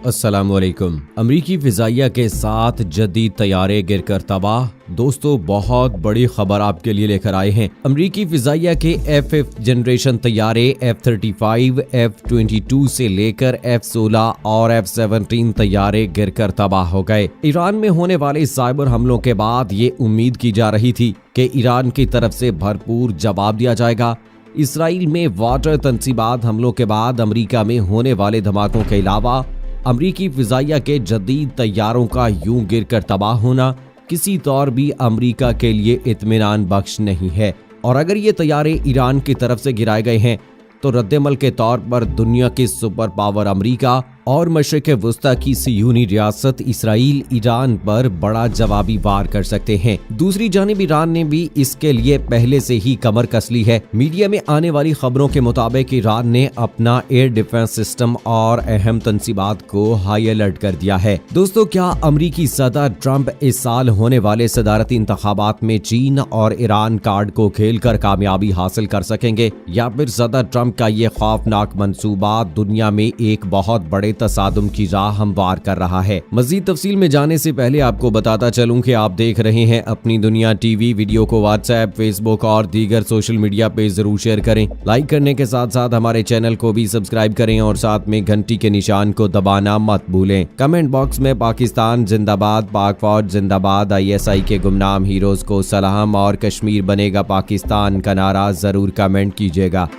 अस्सलामुअलैकुम। अमरीकी फिजाइया के 7 जदीद तैयारे गिरकर तबाह। दोस्तों, बहुत बड़ी खबर आपके लिए लेकर आए हैं। अमरीकी फिजाइया के F5 जनरेशन तैयारे F-35, F-22 से लेकर F-16 और F-17 तैयारे गिरकर तबाह हो गए। ईरान में होने वाले साइबर हमलों के बाद ये उम्मीद की जा रही थी कि ईरान की तरफ से भरपूर जवाब दिया जाएगा। इसराइल में वाटर तनसीबात हमलों के बाद अमरीका में होने वाले धमाकों के अलावा अमरीकी फिजाइया के जदीद तैयारों का यूं गिरकर तबाह होना किसी तौर भी अमरीका के लिए इत्मीनान बख्श नहीं है। और अगर ये तैयारे ईरान की तरफ से गिराए गए हैं तो रद्देमल के तौर पर दुनिया की सुपर पावर अमरीका और मशरिक वुस्ता की सियूनी रियासत इसराइल ईरान पर बड़ा जवाबी वार कर सकते हैं। दूसरी जानिब ईरान ने भी इसके लिए पहले से ही कमर कस ली है। मीडिया में आने वाली खबरों के मुताबिक ईरान ने अपना एयर डिफेंस सिस्टम और अहम तनसीबात को हाई अलर्ट कर दिया है। दोस्तों, क्या अमरीकी सदर ट्रंप इस साल होने वाले सदारती इंतखाबात में चीन और ईरान कार्ड को खेलकर कामयाबी हासिल कर सकेंगे, या फिर सदर ट्रंप का ये खौफनाक मंसूबा दुनिया में एक बहुत बड़े तसादुम की राह हमवार कर रहा है? मजीद तफसील में जाने से पहले आपको बताता चलूं कि आप देख रहे हैं अपनी दुनिया टीवी। वीडियो को व्हाट्सएप, फेसबुक और दीगर सोशल मीडिया पे जरूर शेयर करें। लाइक करने के साथ साथ हमारे चैनल को भी सब्सक्राइब करें और साथ में घंटी के निशान को दबाना मत भूलें। कमेंट बॉक्स में पाकिस्तान जिंदाबाद, पाक फौज जिंदाबाद, ISI के गुमनाम हीरोज को सलाम और कश्मीर बनेगा पाकिस्तान का नारा जरूर कमेंट कीजिएगा।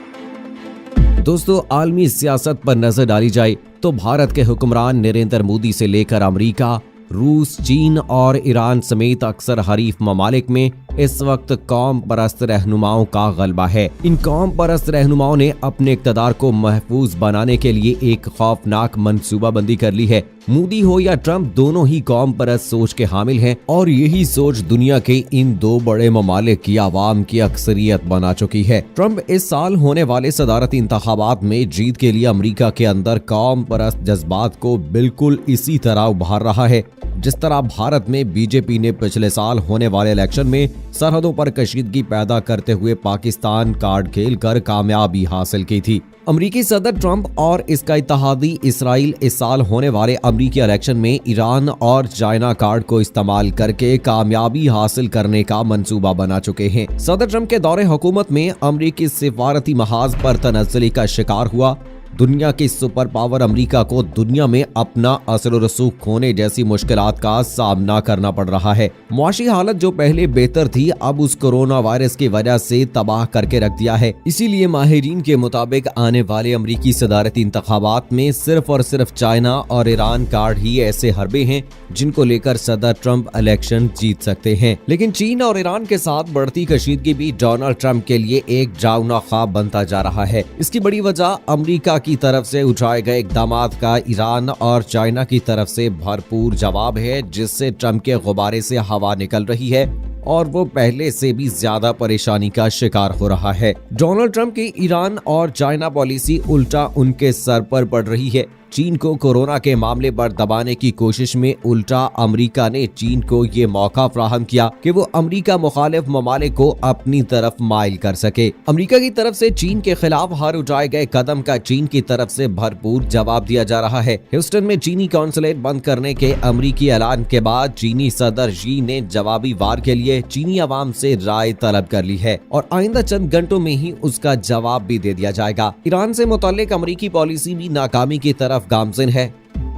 दोस्तों, आलमी सियासत पर नजर डाली जाए तो भारत के हुक्मरान नरेंद्र मोदी से लेकर अमेरिका, रूस, चीन और ईरान समेत अक्सर हरीफ ममालिक में इस वक्त कौम परस्त रहनुमाओं का गलबा है। इन कौम परस्त रहनुमाओं ने अपने इक़्तिदार को महफूज बनाने के लिए एक खौफनाक मंसूबाबंदी कर ली है। मोदी हो या ट्रंप, दोनों ही कौम परस्त सोच के हामिल हैं और यही सोच दुनिया के इन दो बड़े ममालिक की आवाम की अक्सरियत बना चुकी है। ट्रंप इस साल होने वाले सदारती इंतखाबात में जीत के लिए अमेरिका के अंदर कौम परस्त जज्बात को बिल्कुल इसी तरह उभार रहा है जिस तरह भारत में बीजेपी ने पिछले साल होने वाले इलेक्शन में सरहदों पर कशीदगी पैदा करते हुए पाकिस्तान कार्ड खेलकर कामयाबी हासिल की थी। अमरीकी सदर ट्रंप और इसका इत्तेहादी इसराइल इस साल होने वाले अमरीकी इलेक्शन में ईरान और चाइना कार्ड को इस्तेमाल करके कामयाबी हासिल करने का मंसूबा बना चुके हैं। सदर ट्रंप के दौरे हुकूमत में अमरीकी सिफारती महाज पर तनज़्ज़ुली का शिकार हुआ। दुनिया की सुपर पावर अमेरिका को दुनिया में अपना असर रसूख खोने जैसी मुश्किलात का सामना करना पड़ रहा है। मुआशी हालत जो पहले बेहतर थी, अब उस कोरोना वायरस की वजह से तबाह करके रख दिया है। इसीलिए माहिरीन के मुताबिक आने वाले अमरीकी सदारती इंतखाबात में सिर्फ और सिर्फ चाइना और ईरान कार्ड ही ऐसे हरबे हैं जिनको लेकर सदर ट्रंप इलेक्शन जीत सकते हैं। लेकिन चीन और ईरान के साथ बढ़ती कशीदगी भी डोनाल्ड ट्रंप के लिए एक डरावना ख्वाब बनता जा रहा है। इसकी बड़ी वजह अमेरिका की तरफ से उठाए गए इक़दामात का ईरान और चाइना की तरफ से भरपूर जवाब है, जिससे ट्रंप के गुब्बारे से हवा निकल रही है और वो पहले से भी ज्यादा परेशानी का शिकार हो रहा है। डोनाल्ड ट्रंप की ईरान और चाइना पॉलिसी उल्टा उनके सर पर पड़ रही है। चीन को कोरोना के मामले पर दबाने की कोशिश में उल्टा अमेरिका ने चीन को ये मौका फराहम किया कि वो अमेरिका मुखालिफ ममालिक को अपनी तरफ माइल कर सके। अमेरिका की तरफ से चीन के खिलाफ हर उठाए गए कदम का चीन की तरफ से भरपूर जवाब दिया जा रहा है। ह्यूस्टन में चीनी कौंसलेट बंद करने के अमेरिकी ऐलान के बाद चीनी सदर शी ने जवाबी वार के लिए चीनी अवाम से राय तलब कर ली है और आइंदा चंद घंटों में ही उसका जवाब भी दे दिया जाएगा। ईरान से मुताल्लिक अमेरिकी पॉलिसी भी नाकामी की तरफ गामजिन है।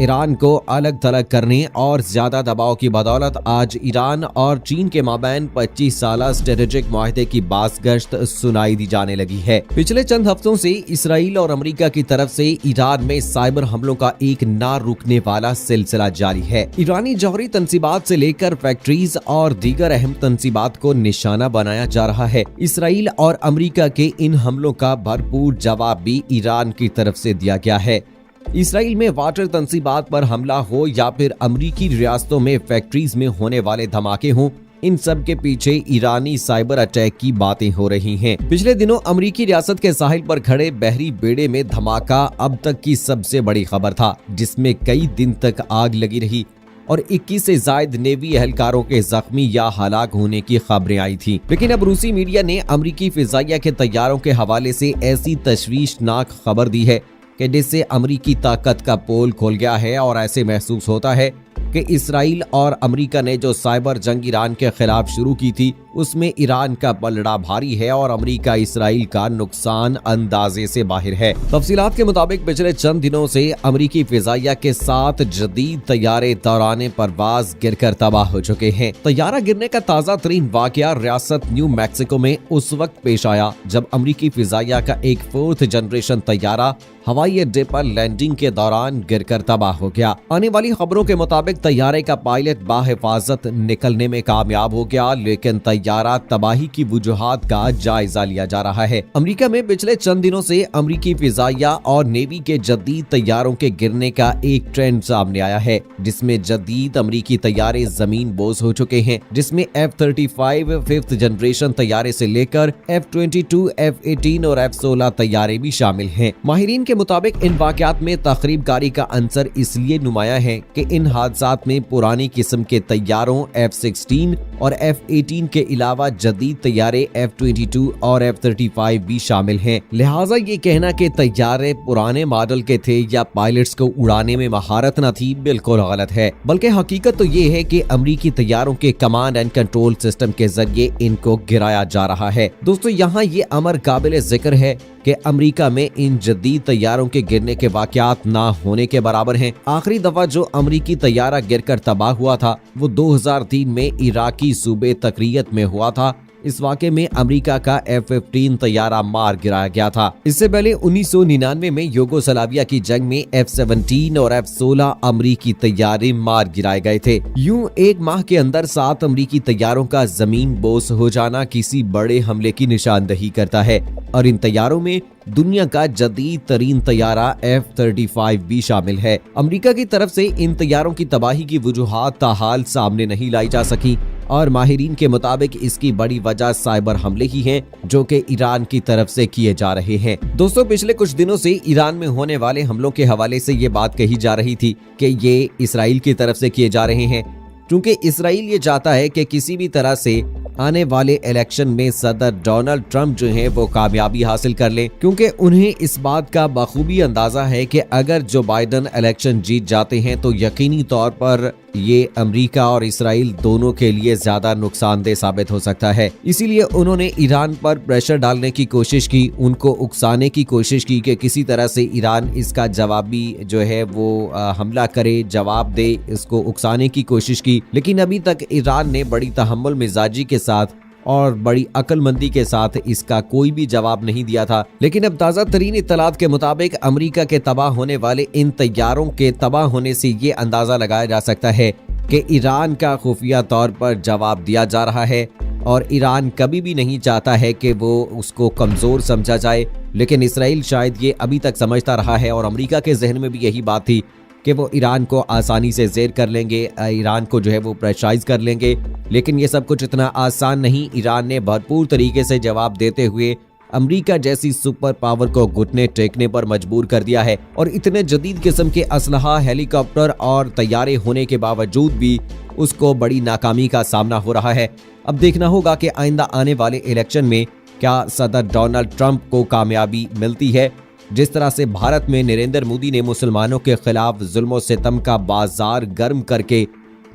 ईरान को अलग थलग करने और ज्यादा दबाव की बदौलत आज ईरान और चीन के माबैन 25 साला स्ट्रेटेजिक मुआहदे की बाज़गश्त सुनाई दी जाने लगी है। पिछले चंद हफ्तों से इसराइल और अमेरिका की तरफ से ईरान में साइबर हमलों का एक ना रुकने वाला सिलसिला जारी है। ईरानी जौहरी तनसीबात से लेकर फैक्ट्रीज और दीगर अहम तनसीबात को निशाना बनाया जा रहा है। इसराइल और अमेरिका के इन हमलों का भरपूर जवाब भी ईरान की तरफ से दिया गया है। इसराइल में वाटर तनसीबात पर हमला हो या फिर अमरीकी रियासतों में फैक्ट्रीज में होने वाले धमाके हों, इन सब के पीछे ईरानी साइबर अटैक की बातें हो रही हैं। पिछले दिनों अमरीकी रियासत के साहिल पर खड़े बहरी बेड़े में धमाका अब तक की सबसे बड़ी खबर था, जिसमें कई दिन तक आग लगी रही और 21 से ज्यादा नेवी एहलकारों के जख्मी या हलाक होने की खबरें आई थी। लेकिन अब रूसी मीडिया ने अमरीकी फिजाइया के तैयारों के हवाले से ऐसी तशवीशनाक खबर दी है कि जिससे अमेरिकी ताकत का पोल खुल गया है और ऐसे महसूस होता है कि इसराइल और अमेरिका ने जो साइबर जंग ईरान के खिलाफ शुरू की थी उसमें ईरान का पलड़ा भारी है और अमेरिका इसराइल का नुकसान अंदाजे से बाहर है। तफसीलात के मुताबिक पिछले चंद दिनों से अमेरिकी फिजाइया के 7 जदीद तैयारे दौरान परवाज गिरकर तबाह हो चुके हैं। तैयारा गिरने का ताजा तरीन वाकया रियासत न्यू मैक्सिको में उस वक्त पेश आया जब अमेरिकी फिजाइया का एक 4th जनरेशन तैयारा हवाई अड्डे पर लैंडिंग के दौरान गिरकर तबाह हो गया। आने वाली खबरों के मुताबिक तैयारे का पायलट बाहिफाजत निकलने में कामयाब हो गया, लेकिन तैयारा तबाही की वजूहात का जायजा लिया जा रहा है। अमेरिका में पिछले चंद दिनों से अमेरिकी फिजाइया और नेवी के जदीद तैयारों के गिरने का एक ट्रेंड सामने आया है, जिसमें जदीद अमेरिकी तैयारे जमीन बोझ हो चुके हैं, जिसमें F-35 5th जनरेशन तैयारे से लेकर F-22, F-18 और F-16 तैयारे भी शामिल हैं। माहिरीन के मुताबिक इन वाकयात में तखरीबकारी का अंसर इसलिए नुमाया है कि इन हादसात में पुरानी किस्म के तैयारों F-16 और F-18 के अलावा जदीद तैयारे F-22 और F-35 भी शामिल हैं। लिहाजा ये कहना कि तैयारे पुराने मॉडल के थे या पायलट्स को उड़ाने में महारत न थी बिल्कुल गलत है, बल्कि हकीकत तो ये है कि अमेरिकी तैयारों के कमांड एंड कंट्रोल सिस्टम के जरिए इनको गिराया जा रहा है। दोस्तों, यहाँ ये अमर काबिल जिक्र है कि अमेरिका में इन जदीद तैयारों के गिरने के वाकयात ना होने के बराबर हैं। आखिरी दफा जो अमेरिकी तैयारा गिरकर तबाह हुआ था वो 2003 में इराकी सूबे तकरीयत में हुआ था। इस वाक़े में अमेरिका का F-15 तैयारा मार गिराया गया था। इससे पहले 1999 में यूगोस्लाविया की जंग में F-17 और F-16 अमेरिकी तैयारे मार गिराए गए थे। यूं एक माह के अंदर 7 अमेरिकी तैयारों का जमीन बोस हो जाना किसी बड़े हमले की निशानदही करता है और इन तैयारों में दुनिया का जदीद तरीन तैयारा F-35 भी शामिल है। अमेरिका की तरफ से इन तैयारों की तबाही की वजूहात ताहाल सामने नहीं लाई जा सकी और माहिरीन के मुताबिक इसकी बड़ी वजह साइबर हमले ही हैं जो कि ईरान की तरफ से किए जा रहे हैं। दोस्तों, पिछले कुछ दिनों से ईरान में होने वाले हमलों के हवाले से ये बात कही जा रही थी कि ये इसराइल की तरफ से किए जा रहे हैं, क्योंकि इसराइल ये चाहता है कि किसी भी तरह से आने वाले इलेक्शन में सदर डोनाल्ड ट्रंप जो हैं वो कामयाबी हासिल कर लें, क्योंकि उन्हें इस बात का बखूबी अंदाजा है कि अगर जो बाइडन इलेक्शन जीत जाते हैं तो यकीनी तौर पर ये अमेरिका और इसराइल दोनों के लिए ज्यादा नुकसानदेह साबित हो सकता है। इसीलिए उन्होंने ईरान पर प्रेशर डालने की कोशिश की, उनको उकसाने की कोशिश की कि किसी तरह से ईरान इसका जवाबी जो है वो हमला करे, जवाब दे, इसको उकसाने की कोशिश की। लेकिन अभी तक ईरान ने बड़ी तहम्मुल मिजाजी के साथ और बड़ी अक्लमंदी के साथ इसका कोई भी जवाब नहीं दिया था। लेकिन अब ताज़ा तरीन इत्तलात के मुताबिक अमेरिका के तबाह होने वाले इन तैयारों के तबाह होने से ये अंदाजा लगाया जा सकता है कि ईरान का खुफिया तौर पर जवाब दिया जा रहा है और ईरान कभी भी नहीं चाहता है कि वो उसको कमज़ोर समझा जाए। लेकिन इसराइल शायद ये अभी तक समझता रहा है और अमेरिका के जहन में भी यही बात थी कि वो ईरान को आसानी से ज़ेर कर लेंगे, ईरान को जो है वो प्रेशराइज कर लेंगे। लेकिन ये सब कुछ इतना आसान नहीं। ईरान ने भरपूर तरीके से जवाब देते हुए अमेरिका जैसी सुपर पावर को घुटने टेकने पर मजबूर कर दिया है और इतने जदीद किस्म के असलहा, हेलीकॉप्टर और तैयारे होने के बावजूद भी उसको बड़ी नाकामी का सामना हो रहा है। अब देखना होगा कि आइंदा आने वाले इलेक्शन में क्या सदर डोनाल्ड ट्रंप को कामयाबी मिलती है। जिस तरह से भारत में नरेंद्र मोदी ने मुसलमानों के खिलाफ जुल्म सितम का बाजार गर्म करके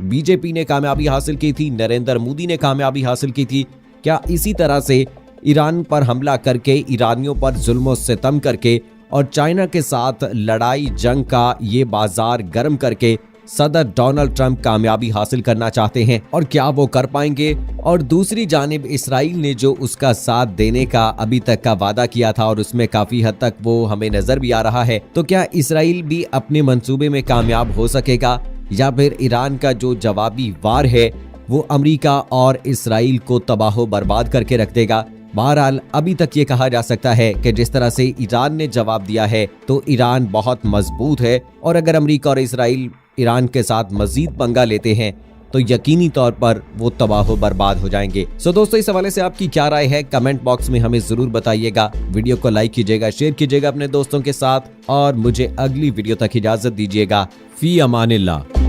बीजेपी ने कामयाबी हासिल की थी, नरेंद्र मोदी ने कामयाबी हासिल की थी, क्या इसी तरह से ईरान पर हमला करके, ईरानियों पर जुल्म सितम करके और चाइना के साथ लड़ाई जंग का ये बाजार गर्म करके सदर डोनाल्ड ट्रंप कामयाबी हासिल करना चाहते हैं और क्या वो कर पाएंगे। और दूसरी जानिब इसराइल ने जो उसका साथ देने का अभी तक का वादा किया था और उसमें काफी हद तक वो हमें नजर भी आ रहा है, तो क्या इसराइल भी अपने मंसूबे में कामयाब हो सकेगा या फिर ईरान का जो जवाबी वार है वो अमेरिका और इसराइल को तबाह बर्बाद करके रख देगा। बहरहाल अभी तक ये कहा जा सकता है कि जिस तरह से ईरान ने जवाब दिया है तो ईरान बहुत मजबूत है और अगर अमेरिका और इसराइल ईरान के साथ मजीद पंगा लेते हैं तो यकीनी तौर पर वो तबाह बर्बाद हो जाएंगे। सो दोस्तों, इस हवाले से आपकी क्या राय है कमेंट बॉक्स में हमें जरूर बताइएगा। वीडियो को लाइक कीजिएगा, शेयर कीजिएगा अपने दोस्तों के साथ और मुझे अगली वीडियो तक इजाजत दीजिएगा। फी अमानिल्लाह।